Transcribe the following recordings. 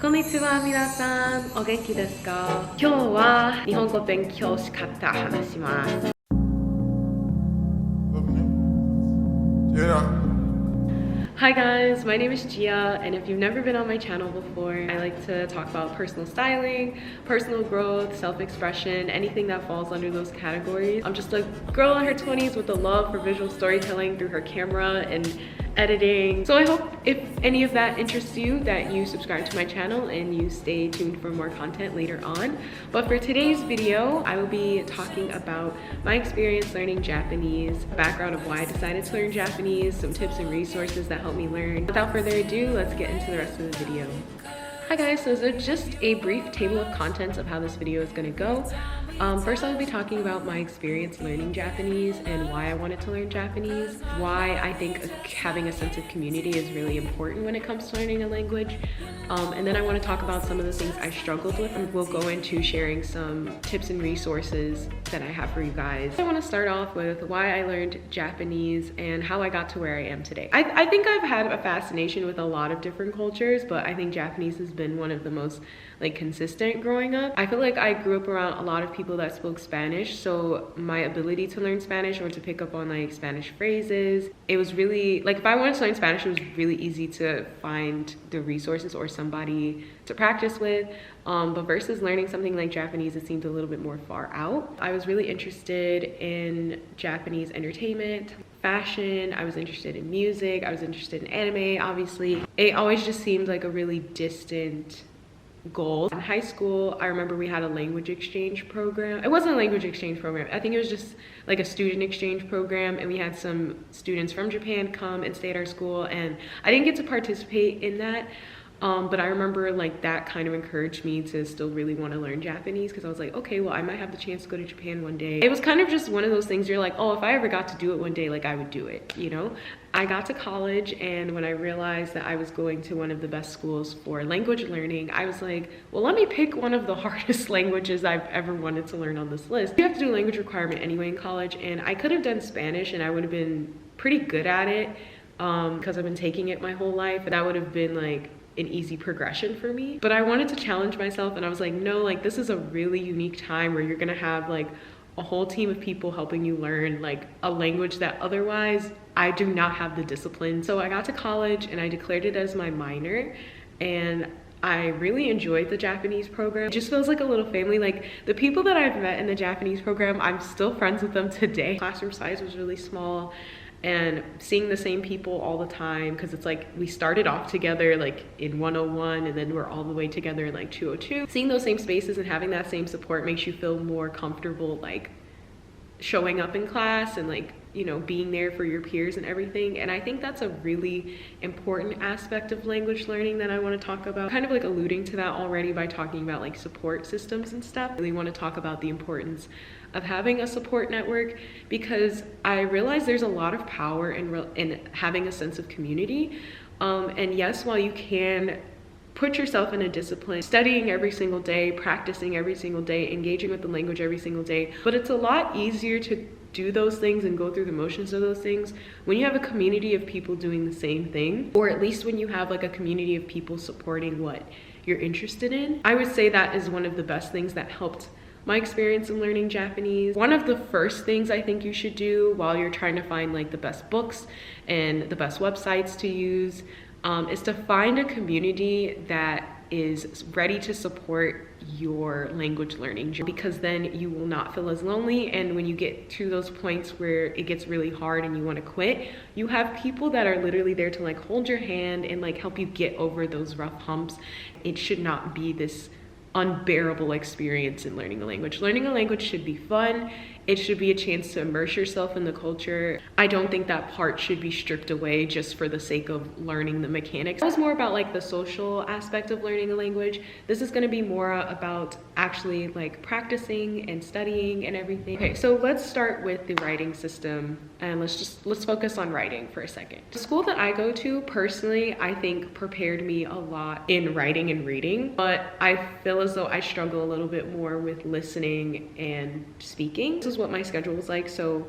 こんにちは、皆さん。お元気ですか？今日は日本語勉強し方話します。Hi guys, my name is Gia, and if you've never been on my channel before, I like to talk about personal styling, personal growth, self-expression, anything that falls under those categories. I'm just a girl in her 20s with a love for visual storytelling through her camera and editing. So I hope if any of that interests you, that you subscribe to my channel and you stay tuned for more content later on. But for today's video, I will be talking about my experience learning Japanese, background of why I decided to learn Japanese, some tips and resources that help me learn. Without further ado, let's get into the rest of the video. Hi guys, so just a brief table of contents of how this video is going to go. First, I'll be talking about my experience learning Japanese and why I wanted to learn Japanese, why I think having a sense of community is really important when it comes to learning a language, and then I want to talk about some of the things I struggled with, and we'll go into sharing some tips and resources that I have for you guys. I want to start off with why I learned Japanese and how I got to where I am today. I think I've had a fascination with a lot of different cultures, but I think Japanese has been one of the most consistent growing up. I feel like I grew up around a lot of people that spoke Spanish, so my ability to learn Spanish or to pick up on Spanish phrases, it was really if I wanted to learn Spanish, it was really easy to find the resources or somebody to practice with. But versus learning something like Japanese, it seemed a little bit more far out. I was really interested in Japanese entertainment, fashion. I was interested in music. I was interested in anime, obviously. It always just seemed like a really distant goal. In high school, I remember we had a language exchange program. It wasn't a language exchange program. I think it was just a student exchange program, and we had some students from Japan come and stay at our school, and I didn't get to participate in that. But I remember that kind of encouraged me to still really want to learn Japanese, because I was like, okay, well, I might have the chance to go to Japan one day. It was kind of just one of those things you're like, oh, if I ever got to do it one day, I would do it, you know? I got to college, and when I realized that I was going to one of the best schools for language learning, I was like, well, let me pick one of the hardest languages I've ever wanted to learn on this list. You have to do a language requirement anyway in college, and I could have done Spanish and I would have been pretty good at it because I've been taking it my whole life, and that would have been an easy progression for me. But I wanted to challenge myself, and I was like, no, this is a really unique time where you're gonna have a whole team of people helping you learn a language that otherwise I do not have the discipline. So I got to college and I declared it as my minor, and I really enjoyed the Japanese program. It just feels like a little family. The people that I've met in the Japanese program, I'm still friends with them today. Classroom size was really small, and seeing the same people all the time, because it's we started off together in 101, and then we're all the way together in 202. Seeing those same spaces and having that same support makes you feel more comfortable showing up in class and being there for your peers and everything. And I think that's a really important aspect of language learning that I want to talk about. Kind of alluding to that already by talking about support systems and stuff. I really want to talk about the importance of having a support network, because I realize there's a lot of power in having a sense of community. And yes, while you can put yourself in a discipline, studying every single day, practicing every single day, engaging with the language every single day, but it's a lot easier to do those things and go through the motions of those things when you have a community of people doing the same thing, or at least when you have a community of people supporting what you're interested in. I would say that is one of the best things that helped my experience in learning Japanese. One of the first things I think you should do while you're trying to find the best books and the best websites to use is to find a community that is ready to support your language learning, because then you will not feel as lonely. And when you get to those points where it gets really hard and you want to quit, you have people that are literally there to hold your hand and help you get over those rough humps. It should not be this unbearable experience in learning a language. Learning a language should be fun. It should be a chance to immerse yourself in the culture. I don't think that part should be stripped away just for the sake of learning the mechanics. It was more about the social aspect of learning a language. This is going to be more about actually practicing and studying and everything. Okay, so let's start with the writing system, and let's focus on writing for a second. The school that I go to, personally, I think prepared me a lot in writing and reading, but I feel as though I struggle a little bit more with listening and speaking. This is what my schedule was like. So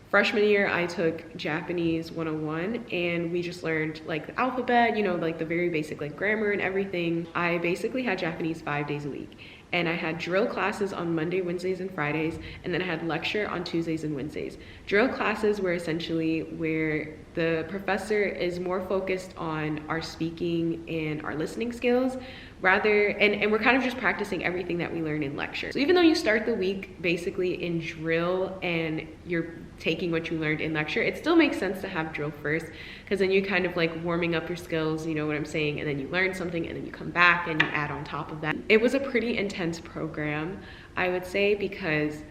Freshman year, I took Japanese 101 and we just learned like the alphabet, you know, like the very basic like grammar and everything. I basically had Japanese 5 days a week. And I had drill classes on Monday, Wednesdays, and Fridays, and then I had lecture on Tuesdays and Wednesdays. Drill classes were essentially where the professor is more focused on our speaking and our listening skills, and we're kind of just practicing everything that we learn in lecture. So even though you start the week basically in drill and you're taking what you learned in lecture, it still makes sense to have drill first, because then you kind of like warming up your skills, you know what I'm saying, and then you learn something and then you come back and you add on top of that. It was a pretty intense program, I would say, because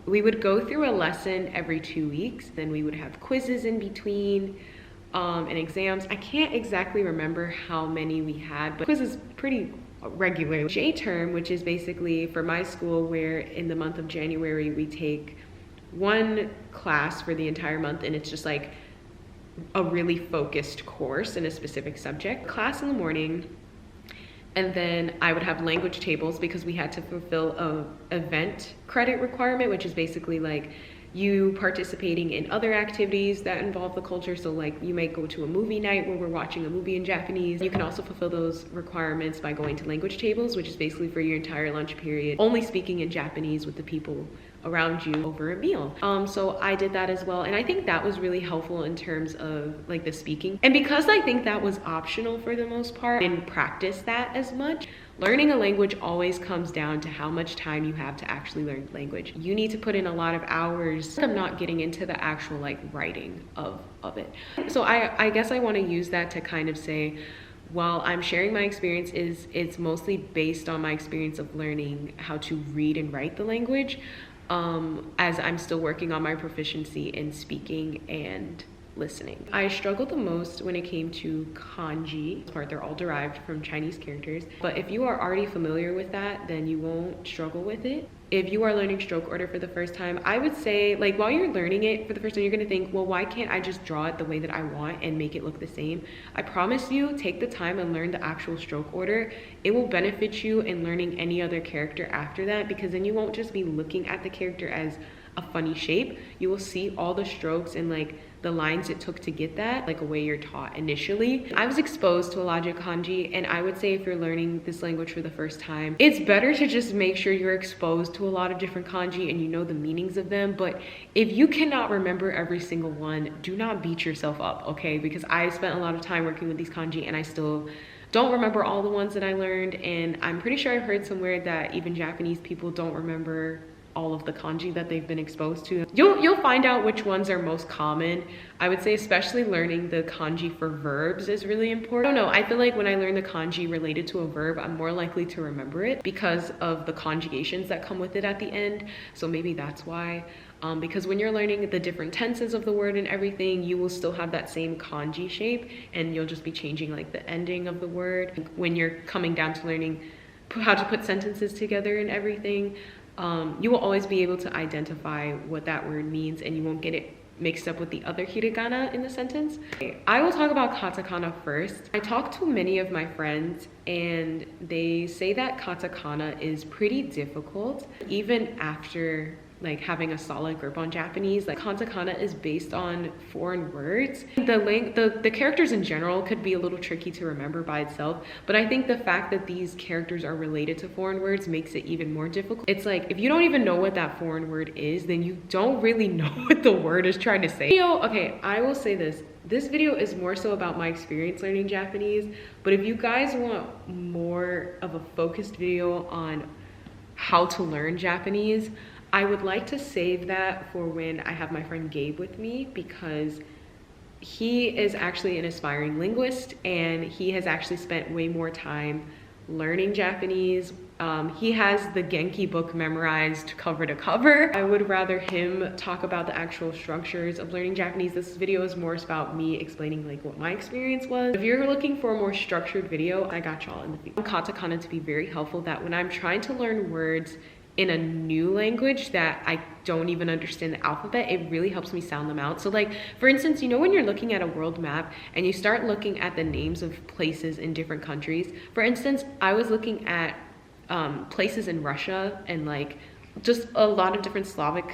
we would go through a lesson every 2 weeks, then we would have quizzes in between, and exams. I can't exactly remember how many we had, but quizzes pretty regularly. J-term, which is basically for my school where in the month of January we take one class for the entire month, and it's just like a really focused course in a specific subject. Class in the morning, and then I would have language tables because we had to fulfill a event credit requirement, which is basically like you participating in other activities that involve the culture. So like you might go to a movie night where we're watching a movie in Japanese. You can also fulfill those requirements by going to language tables, which is basically for your entire lunch period, only speaking in Japanese with the people around you over a meal. So I did that as well, and I think that was really helpful in terms of like the speaking. And because I think that was optional for the most part, I didn't practice that as much. Learning a language always comes down to how much time you have to actually learn the language. You need to put in a lot of hours. I'm not getting into the actual like writing of it. So I guess I want to use that to kind of say, while I'm sharing my experience, it's mostly based on my experience of learning how to read and write the language, as I'm still working on my proficiency in speaking and listening. I struggled the most when it came to kanji. They're all derived from Chinese characters, but if you are already familiar with that, then you won't struggle with it. If you are learning stroke order for the first time, I would say, like, while you're learning it for the first time, you're gonna think, well, why can't I just draw it the way that I want and make it look the same? I promise you, take the time and learn the actual stroke order. It will benefit you in learning any other character after that, because then you won't just be looking at the character as a funny shape. You will see all the strokes and like the lines it took to get that, like a way you're taught initially. I was exposed to a lot of kanji, and I would say if you're learning this language for the first time, it's better to just make sure you're exposed to a lot of different kanji and you know the meanings of them. But if you cannot remember every single one, do not beat yourself up, okay? Because I spent a lot of time working with these kanji and I still don't remember all the ones that I learned, and I'm pretty sure I've heard somewhere that even Japanese people don't remember all of the kanji that they've been exposed to. You'll find out which ones are most common. I would say especially learning the kanji for verbs is really important. I don't know, I feel like when I learn the kanji related to a verb, I'm more likely to remember it because of the conjugations that come with it at the end. So maybe that's why. Because when you're learning the different tenses of the word and everything, you will still have that same kanji shape, and you'll just be changing like the ending of the word. When you're coming down to learning how to put sentences together and everything, you will always be able to identify what that word means, and you won't get it mixed up with the other hiragana in the sentence. I will talk about katakana first. I talked to many of my friends and they say that katakana is pretty difficult even after like having a solid grip on Japanese. Like katakana is based on foreign words. The characters in general could be a little tricky to remember by itself, but I think the fact that these characters are related to foreign words makes it even more difficult. It's like if you don't even know what that foreign word is, then you don't really know what the word is trying to say. Okay, I will say this video is more so about my experience learning Japanese, but if you guys want more of a focused video on how to learn Japanese, I would like to save that for when I have my friend Gabe with me, because he is actually an aspiring linguist and he has actually spent way more time learning Japanese. He has the Genki book memorized cover to cover. I would rather him talk about the actual structures of learning Japanese. This video is more about me explaining like what my experience was. If you're looking for a more structured video, I got y'all in the video. Katakana to be very helpful, that when I'm trying to learn words in a new language that I don't even understand the alphabet, it really helps me sound them out. So like, for instance, you know when you're looking at a world map and you start looking at the names of places in different countries. For instance, I was looking at places in Russia and like just a lot of different Slavic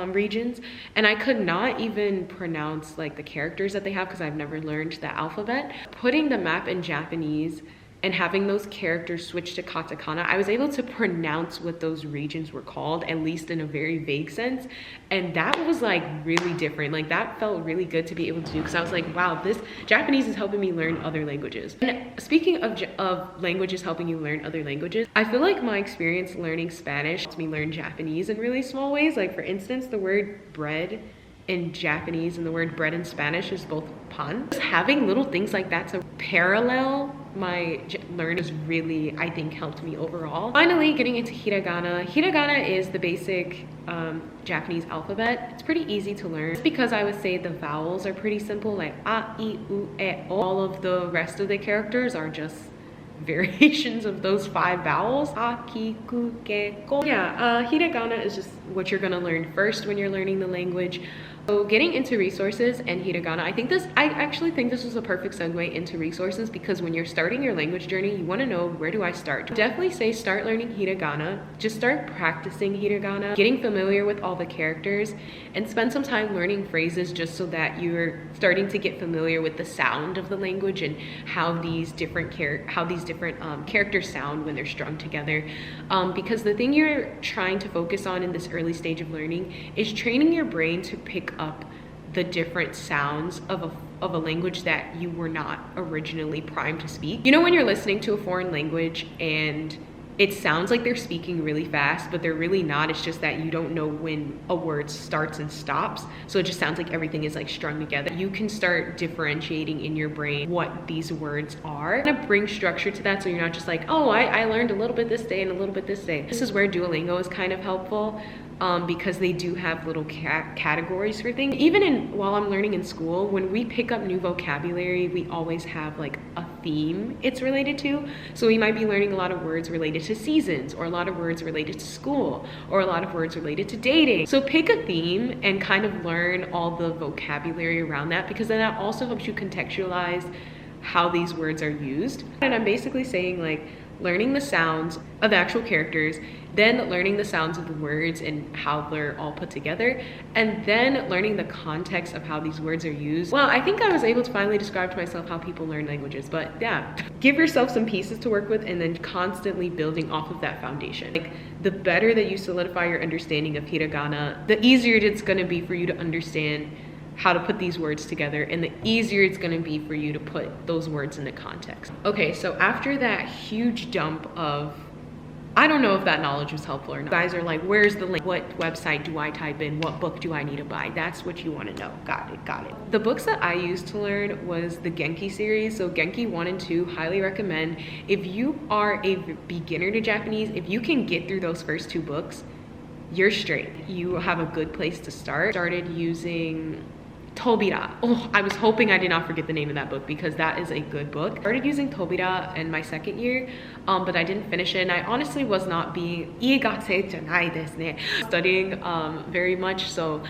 regions, and I could not even pronounce like the characters that they have because I've never learned the alphabet. Putting the map in Japanese and having those characters switch to katakana, I was able to pronounce what those regions were called, at least in a very vague sense. And that was like really different. Like that felt really good to be able to do, because I was like, wow, this Japanese is helping me learn other languages. And speaking of languages helping you learn other languages, I feel like my experience learning Spanish helped me learn Japanese in really small ways. Like for instance, the word bread in Japanese and the word bread in Spanish is both pan. Just having little things like that to parallel my learn has really, I think, helped me overall. Finally, getting into hiragana. Hiragana is the basic Japanese alphabet. It's pretty easy to learn. It's because I would say the vowels are pretty simple, like a, I, u, e, o. All of the rest of the characters are just variations of those 5 vowels. A, ki, ku, ke, ko. Yeah, hiragana is just what you're gonna learn first when you're learning the language. So getting into resources and hiragana, I actually think this is a perfect segue into resources, because when you're starting your language journey, you want to know, where do I start? Definitely say start learning hiragana. Just start practicing hiragana, getting familiar with all the characters, and spend some time learning phrases just so that you're starting to get familiar with the sound of the language and how these different characters sound when they're strung together. Because the thing you're trying to focus on in this early stage of learning is training your brain to pick up the different sounds of a language that you were not originally primed to speak. You know when you're listening to a foreign language and it sounds like they're speaking really fast, but they're really not. It's just that you don't know when a word starts and stops. So it just sounds like everything is like strung together. You can start differentiating in your brain what these words are. And to bring structure to that, so you're not just like, oh, I learned a little bit this day and a little bit this day. This is where Duolingo is kind of helpful. Because they do have little categories for things. Even while I'm learning in school, when we pick up new vocabulary, we always have like a theme it's related to. So we might be learning a lot of words related to seasons, or a lot of words related to school, or a lot of words related to dating. So pick a theme and kind of learn all the vocabulary around that, because then that also helps you contextualize how these words are used. And I'm basically saying, like, learning the sounds of the actual characters, then learning the sounds of the words and how they're all put together, and then learning the context of how these words are used. Well, I think I was able to finally describe to myself how people learn languages, but yeah, give yourself some pieces to work with and then constantly building off of that foundation. Like, the better that you solidify your understanding of hiragana, the easier it's gonna be for you to understand how to put these words together, and the easier it's going to be for you to put those words into context. Okay, so after that huge dump of, I don't know if that knowledge was helpful or not. You guys are like, where's the link? What website do I type in? What book do I need to buy? That's what you want to know. Got it. The books that I used to learn was the Genki series. So Genki 1 and 2, highly recommend. If you are a beginner to Japanese, if you can get through those first 2 books, you're straight. You have a good place to start. Started using Tobira. Oh, I was hoping I did not forget the name of that book, because that is a good book. Started using Tobira in my 2nd year, but I didn't finish it, and I honestly was not being studying very much, so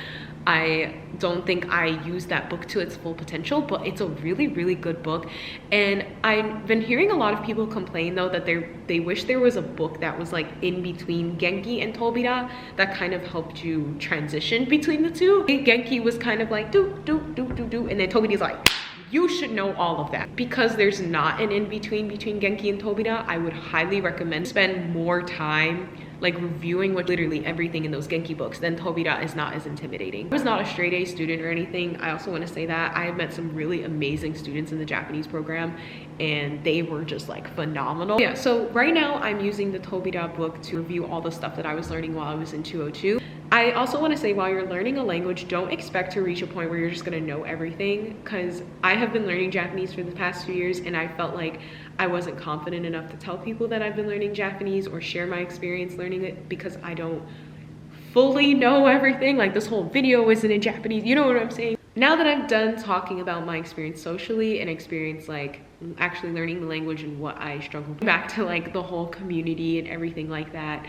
I don't think I used that book to its full potential, but it's a really, really good book. And I've been hearing a lot of people complain though that they wish there was a book that was like in between Genki and Tobira that kind of helped you transition between the two. Genki was kind of like do, and then Tobira's like, you should know all of that. Because there's not an in-between between Genki and Tobira, I would highly recommend spend more time like reviewing what literally everything in those Genki books. Then Tobira is not as intimidating. I was not a straight A student or anything. I also want to say that I have met some really amazing students in the Japanese program, and they were just like phenomenal. Yeah, so right now I'm using the Tobira book to review all the stuff that I was learning while I was in 202. I also want to say, while you're learning a language, don't expect to reach a point where you're just going to know everything, because I have been learning Japanese for the past few years, and I felt like I wasn't confident enough to tell people that I've been learning Japanese or share my experience learning it, because I don't fully know everything. Like, this whole video isn't in Japanese, you know what I'm saying? Now that I'm done talking about my experience socially and experience like actually learning the language and what I struggled with, back to like the whole community and everything like that,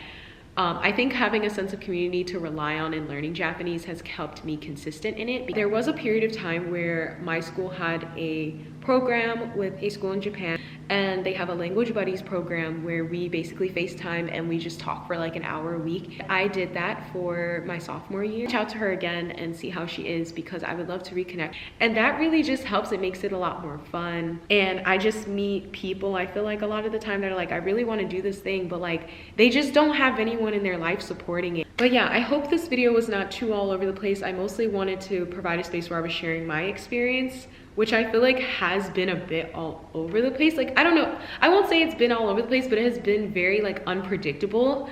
I think having a sense of community to rely on in learning Japanese has helped me consistent in it. There was a period of time where my school had a program with a school in Japan, and they have a Language Buddies program where we basically FaceTime and we just talk for like an hour a week. I did that for my sophomore year. Reach out to her again and see how she is, because I would love to reconnect. And that really just helps. It makes it a lot more fun. And I just meet people, I feel like a lot of the time, that are like, I really want to do this thing, but like they just don't have anyone in their life supporting it. But yeah, I hope this video was not too all over the place. I mostly wanted to provide a space where I was sharing my experience, which I feel like has been a bit all over the place. Like, I don't know, I won't say it's been all over the place, but it has been very like unpredictable.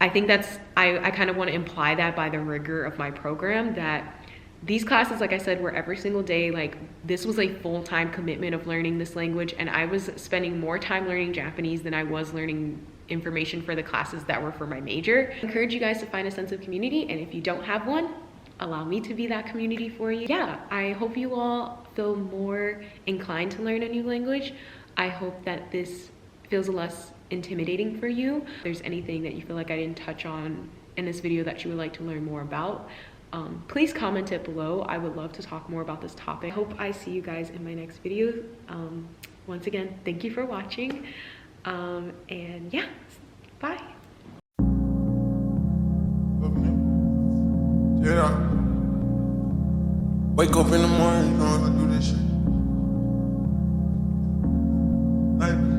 I think that's, I kind of want to imply that by the rigor of my program, that these classes, like I said, were every single day. Like, this was a full-time commitment of learning this language, and I was spending more time learning Japanese than I was learning information for the classes that were for my major. I encourage you guys to find a sense of community, and if you don't have one, allow me to be that community for you. Yeah, I hope you all feel more inclined to learn a new language. I hope that this feels less intimidating for you. If there's anything that you feel like I didn't touch on in this video that you would like to learn more about, please comment it below. I would love to talk more about this topic. I hope I see you guys in my next video. Once again, thank you for watching. And yeah, bye. Yeah. Wake up in the morning, you know I do this shit. Like,